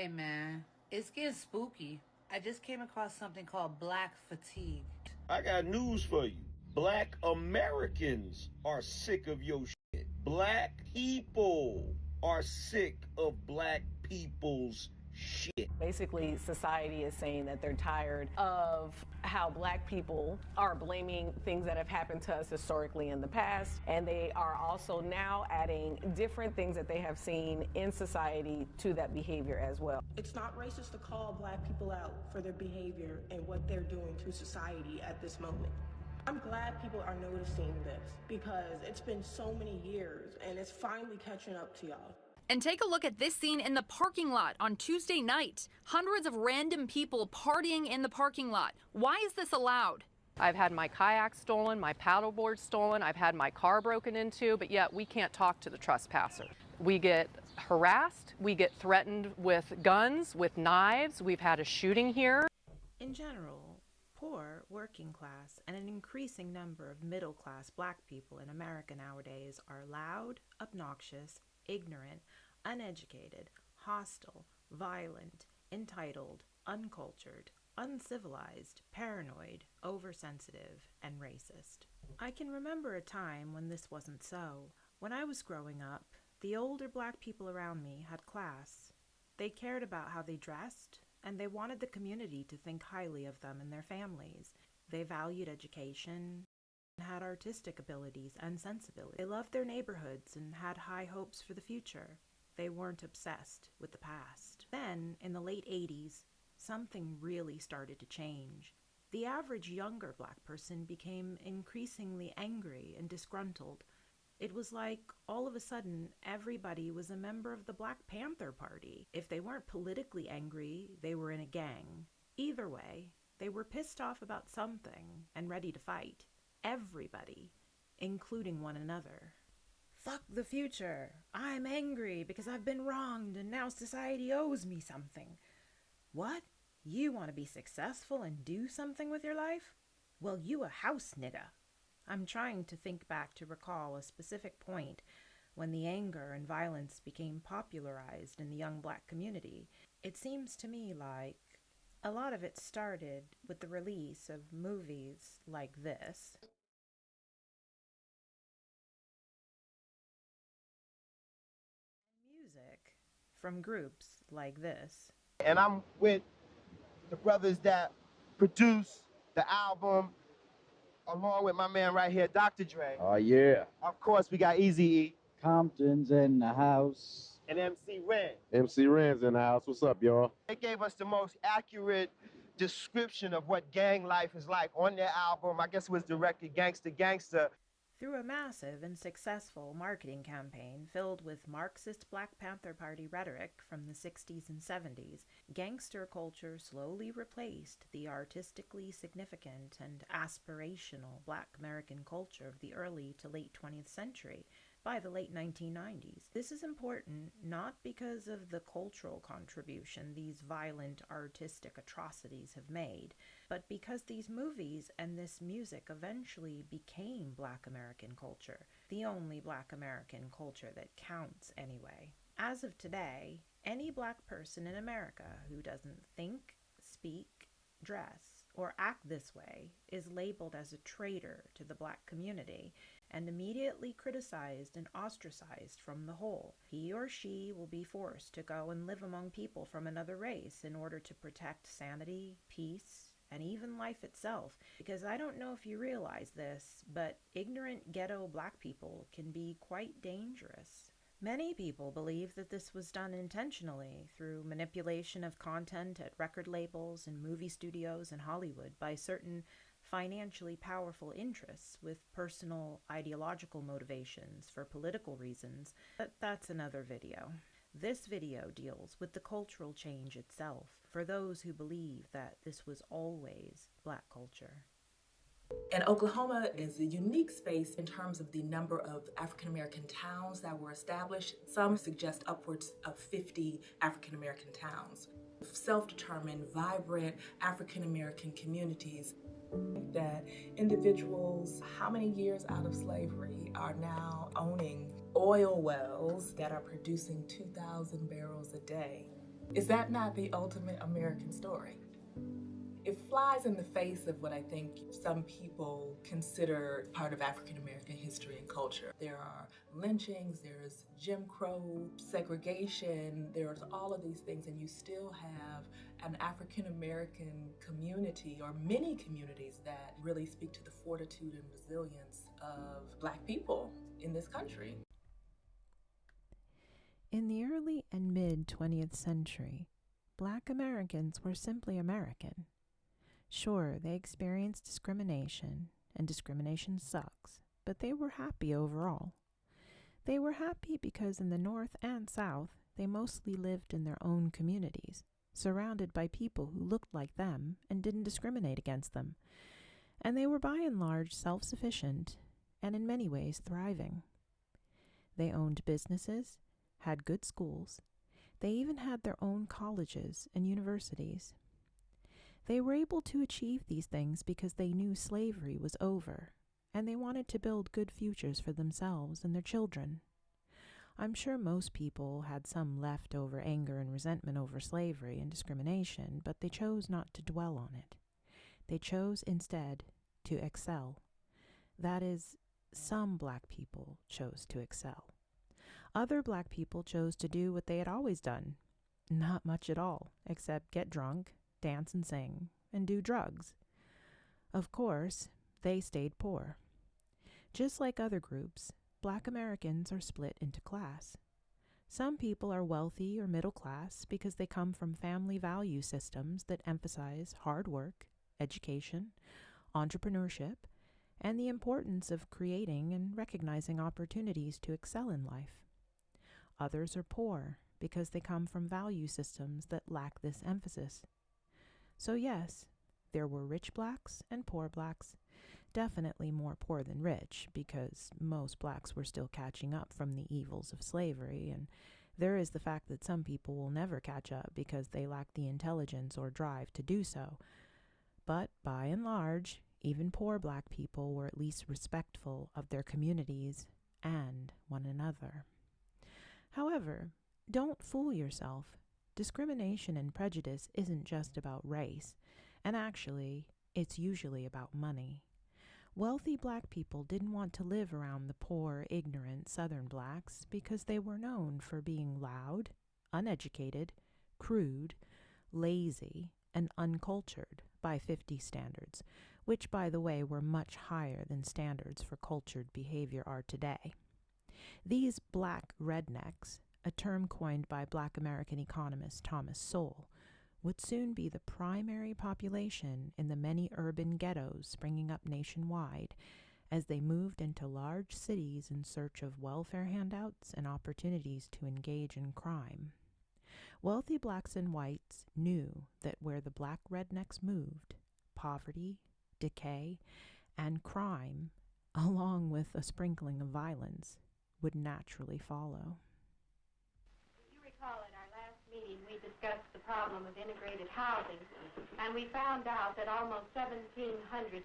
Hey man, it's getting spooky. I just came across something called black fatigue. I got news for you. Black Americans are sick of your shit. Black people are sick of black people's shit. Basically, society is saying that they're tired of how black people are blaming things that have happened to us historically in the past, and they are also now adding different things that they have seen in society to that behavior as well. It's not racist to call black people out for their behavior and what they're doing to society at this moment. I'm glad people are noticing this because it's been so many years and it's finally catching up to y'all. And take a look at this scene in the parking lot on Tuesday night. Hundreds of random people partying in the parking lot. Why is this allowed? I've had my kayak stolen, my paddleboard stolen, I've had my car broken into, but yet we can't talk to the trespasser. We get harassed, we get threatened with guns, with knives, we've had a shooting here. In general, poor, working class, and an increasing number of middle-class black people in America nowadays are loud, obnoxious, ignorant, uneducated, hostile, violent, entitled, uncultured, uncivilized, paranoid, oversensitive, and racist. I can remember a time when this wasn't so. When I was growing up, the older black people around me had class. They cared about how they dressed, and they wanted the community to think highly of them and their families. They valued education, had artistic abilities and sensibility. They loved their neighborhoods and had high hopes for the future. They weren't obsessed with the past. Then, in the late 80s, something really started to change. The average younger black person became increasingly angry and disgruntled. It was like, all of a sudden, everybody was a member of the Black Panther Party. If they weren't politically angry, they were in a gang. Either way, they were pissed off about something and ready to fight. Everybody, including one another. Fuck the future. I'm angry because I've been wronged and now society owes me something. What? You want to be successful and do something with your life? Well, you a house nigga. I'm trying to think back to recall a specific point when the anger and violence became popularized in the young black community. It seems to me like a lot of it started with the release of movies like this. Music from groups like this. And I'm with the brothers that produce the album, along with my man right here, Dr. Dre. Oh, yeah. Of course, we got Eazy-E. Compton's in the house. And MC Ren. MC Ren's in the house. What's up, y'all? They gave us the most accurate description of what gang life is like on their album. I guess it was directed Gangsta Gangsta. Through a massive and successful marketing campaign filled with Marxist Black Panther Party rhetoric from the 60s and 70s, gangster culture slowly replaced the artistically significant and aspirational Black American culture of the early to late 20th century by the late 1990s. This is important not because of the cultural contribution these violent artistic atrocities have made, but because these movies and this music eventually became Black American culture, the only Black American culture that counts anyway. As of today, any Black person in America who doesn't think, speak, dress, or act this way is labeled as a traitor to the Black community and immediately criticized and ostracized from the whole. He or she will be forced to go and live among people from another race in order to protect sanity, peace, and even life itself. Because I don't know if you realize this, but ignorant ghetto Black people can be quite dangerous. Many people believe that this was done intentionally through manipulation of content at record labels and movie studios in Hollywood by certain financially powerful interests with personal ideological motivations for political reasons, but that's another video. This video deals with the cultural change itself for those who believe that this was always Black culture. And Oklahoma is a unique space in terms of the number of African American towns that were established. Some suggest upwards of 50 African American towns. Self-determined, vibrant African American communities that individuals, how many years out of slavery, are now owning oil wells that are producing 2,000 barrels a day. Is that not the ultimate American story? It flies in the face of what I think some people consider part of African American history and culture. There are lynchings, there's Jim Crow, segregation, there's all of these things, and you still have an African American community, or many communities, that really speak to the fortitude and resilience of Black people in this country. In the early and mid 20th century, Black Americans were simply American. Sure, they experienced discrimination, and discrimination sucks, but they were happy overall. They were happy because in the North and South, they mostly lived in their own communities, surrounded by people who looked like them and didn't discriminate against them. And they were by and large self-sufficient and in many ways thriving. They owned businesses, had good schools. They even had their own colleges and universities. They were able to achieve these things because they knew slavery was over, and they wanted to build good futures for themselves and their children. I'm sure most people had some leftover anger and resentment over slavery and discrimination, but they chose not to dwell on it. They chose instead to excel. That is, some Black people chose to excel. Other Black people chose to do what they had always done. Not much at all, except get drunk, dance and sing, and do drugs. Of course, they stayed poor. Just like other groups, Black Americans are split into class. Some people are wealthy or middle class because they come from family value systems that emphasize hard work, education, entrepreneurship, and the importance of creating and recognizing opportunities to excel in life. Others are poor because they come from value systems that lack this emphasis. So yes, there were rich Blacks and poor Blacks, definitely more poor than rich because most Blacks were still catching up from the evils of slavery, and there is the fact that some people will never catch up because they lack the intelligence or drive to do so. But by and large, even poor Black people were at least respectful of their communities and one another. However, don't fool yourself. Discrimination and prejudice isn't just about race, and actually, it's usually about money. Wealthy Black people didn't want to live around the poor, ignorant Southern Blacks because they were known for being loud, uneducated, crude, lazy, and uncultured by 50 standards, which, by the way, were much higher than standards for cultured behavior are today. These Black rednecks, a term coined by Black American economist Thomas Sowell, would soon be the primary population in the many urban ghettos springing up nationwide as they moved into large cities in search of welfare handouts and opportunities to engage in crime. Wealthy Blacks and whites knew that where the Black rednecks moved, poverty, decay, and crime, along with a sprinkling of violence, would naturally follow. You recall at our last meeting we discussed the problem of integrated housing, and we found out that almost 1,700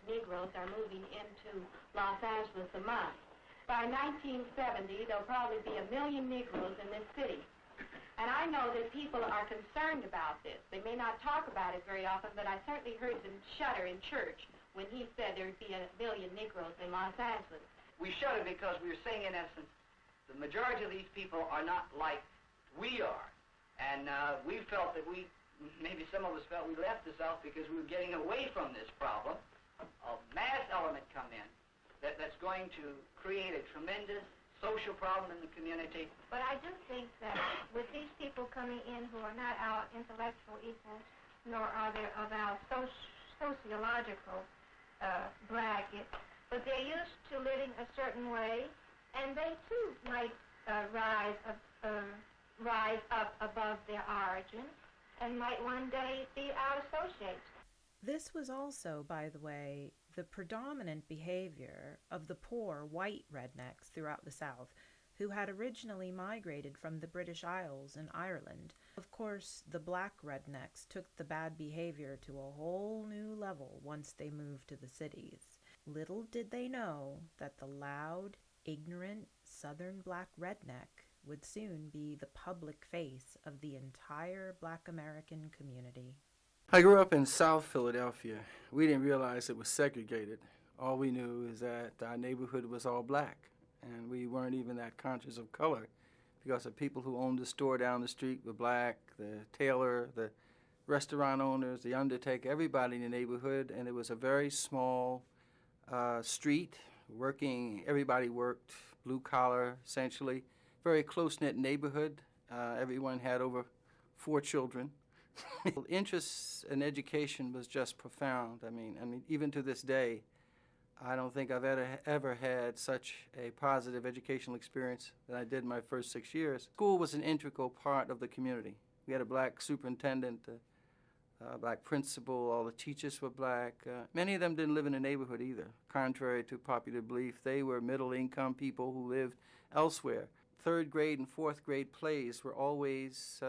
Negroes are moving into Los Angeles a month. By 1970, there'll probably be 1 million Negroes in this city. And I know that people are concerned about this. They may not talk about it very often, but I certainly heard them shudder in church when he said there'd be 1 million Negroes in Los Angeles. We shudder because we're saying, in essence, the majority of these people are not like we are. And we felt that maybe some of us felt we left the South because we were getting away from this problem. A mass element come in that's going to create a tremendous social problem in the community. But I do think that with these people coming in who are not our intellectual equals, nor are they of our sociological bracket, but they're used to living a certain way, and they too might rise up above their origin and might one day be our associates. This was also, by the way, the predominant behavior of the poor white rednecks throughout the South, who had originally migrated from the British Isles and Ireland. Of course, the Black rednecks took the bad behavior to a whole new level once they moved to the cities. Little did they know that the loud, ignorant Southern Black redneck would soon be the public face of the entire Black American community. I grew up in South Philadelphia. We didn't realize it was segregated. All we knew is that our neighborhood was all black, and we weren't even that conscious of color because the people who owned the store down the street were black, the tailor, the restaurant owners, the undertaker, everybody in the neighborhood, and it was a very small street, everybody worked, blue collar, essentially, very close-knit neighborhood. Everyone had over 4 children. Interest in education was just profound. I mean, even to this day, I don't think I've ever had such a positive educational experience than I did in my first 6 years. School was an integral part of the community. We had a black superintendent, black principal, all the teachers were black. Many of them didn't live in the neighborhood either. Contrary to popular belief, they were middle-income people who lived elsewhere. 3rd grade and 4th grade plays were always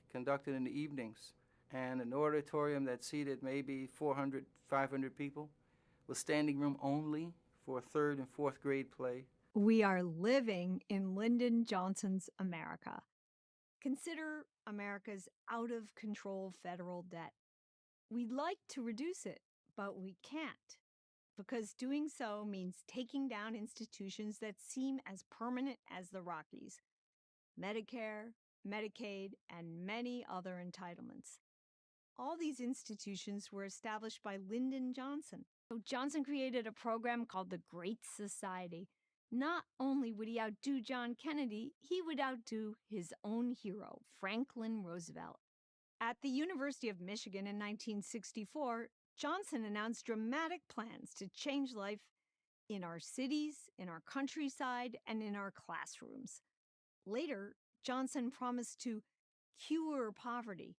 conducted in the evenings, and an auditorium that seated maybe 400, 500 people was standing room only for a 3rd and 4th grade play. We are living in Lyndon Johnson's America. Consider America's out-of-control federal debt. We'd like to reduce it, but we can't, because doing so means taking down institutions that seem as permanent as the Rockies: Medicare, Medicaid, and many other entitlements. All these institutions were established by Lyndon Johnson. So Johnson created a program called the Great Society. Not only would he outdo John Kennedy, he would outdo his own hero, Franklin Roosevelt. At the University of Michigan in 1964, Johnson announced dramatic plans to change life in our cities, in our countryside, and in our classrooms. Later, Johnson promised to cure poverty.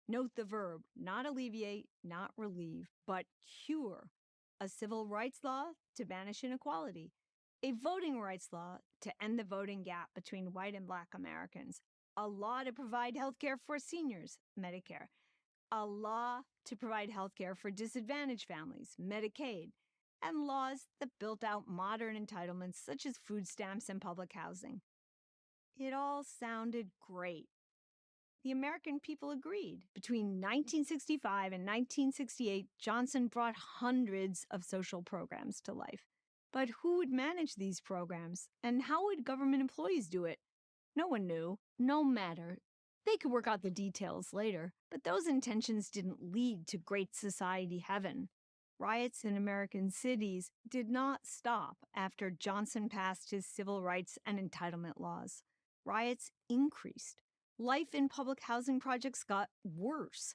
Note the verb, not alleviate, not relieve, but cure. A civil rights law to banish inequality. A voting rights law to end the voting gap between white and black Americans. A law to provide health care for seniors, Medicare. A law to provide health care for disadvantaged families, Medicaid. And laws that built out modern entitlements such as food stamps and public housing. It all sounded great. The American people agreed. Between 1965 and 1968, Johnson brought hundreds of social programs to life. But who would manage these programs, and how would government employees do it? No one knew. No matter. They could work out the details later, but those intentions didn't lead to Great Society heaven. Riots in American cities did not stop after Johnson passed his civil rights and entitlement laws. Riots increased. Life in public housing projects got worse.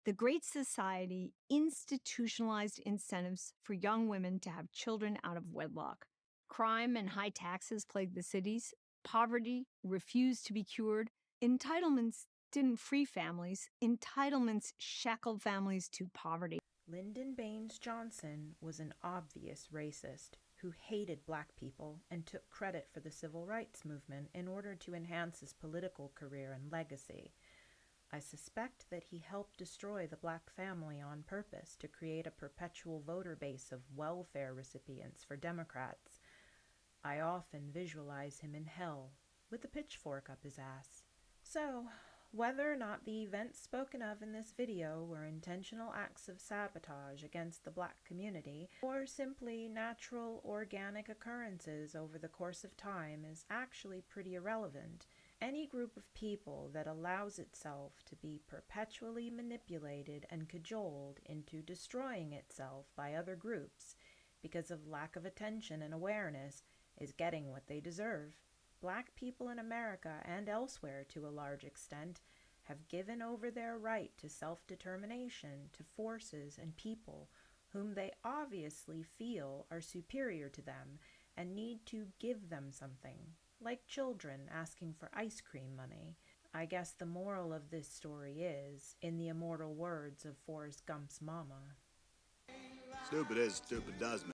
The Great Society institutionalized incentives for young women to have children out of wedlock. Crime and high taxes plagued the cities. Poverty refused to be cured. Entitlements didn't free families. Entitlements shackled families to poverty. Lyndon Baines Johnson was an obvious racist who hated black people and took credit for the civil rights movement in order to enhance his political career and legacy. I suspect that he helped destroy the black family on purpose to create a perpetual voter base of welfare recipients for Democrats. I often visualize him in hell with a pitchfork up his ass. So, whether or not the events spoken of in this video were intentional acts of sabotage against the black community, or simply natural, organic occurrences over the course of time is actually pretty irrelevant. Any group of people that allows itself to be perpetually manipulated and cajoled into destroying itself by other groups because of lack of attention and awareness is getting what they deserve. Black people in America and elsewhere, to a large extent, have given over their right to self-determination to forces and people whom they obviously feel are superior to them and need to give them something, like children asking for ice cream money. I guess the moral of this story is, in the immortal words of Forrest Gump's mama, stupid is, stupid does me.